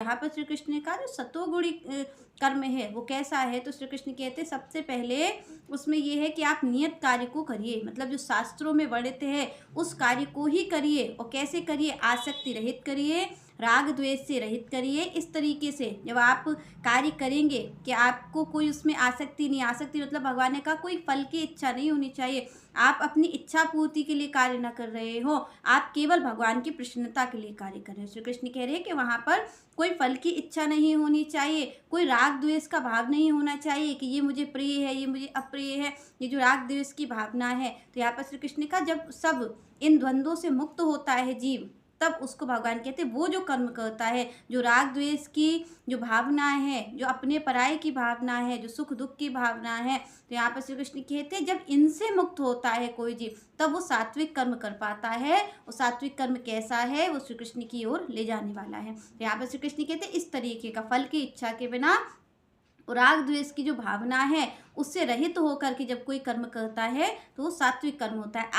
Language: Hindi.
यहाँ पर श्री कृष्ण ने कहा जो सतोगुणी कर्म है वो कैसा है, तो श्री कृष्ण कहते हैं सबसे पहले उसमें ये है कि आप नियत कार्य को करिए, मतलब जो शास्त्रों में वर्णित है उस कार्य को ही करिए। और कैसे करिए, आसक्ति रहित करिए, राग द्वेष से रहित करिए। इस तरीके से जब आप कार्य करेंगे कि आपको कोई उसमें आसक्ति नहीं, आसक्ति मतलब भगवान ने कहा कोई फल की इच्छा नहीं होनी चाहिए। आप अपनी इच्छा पूर्ति के लिए कार्य न कर रहे हो, आप केवल भगवान की प्रसन्नता के लिए कार्य कर रहे हो। श्री कृष्ण कह रहे हैं कि वहाँ पर कोई फल की इच्छा नहीं होनी चाहिए, कोई राग द्वेष का भाव नहीं होना चाहिए कि ये मुझे प्रिय है, ये मुझे अप्रिय है, ये जो राग द्वेष की भावना है। तो यहाँ पर श्री कृष्ण का जब सब इन द्वंद्वों से मुक्त होता है जीव, तब उसको भगवान कहते हैं वो जो कर्म करता है, जो राग द्वेष की जो भावना है, जो अपने पराये की भावना है, जो सुख दुख की भावना है, तो यहाँ पर श्री कृष्ण कहते हैं जब इनसे मुक्त होता है कोई जीव, तब वो सात्विक कर्म कर पाता है। और सात्विक कर्म कैसा है, वो श्री कृष्ण की ओर ले जाने वाला है। तो यहाँ पर श्री कृष्ण कहते हैं इस तरीके का फल की इच्छा के बिना राग द्वेष की जो भावना है उससे रहित होकर के जब कोई कर्म करता है तो वो सात्विक कर्म होता है।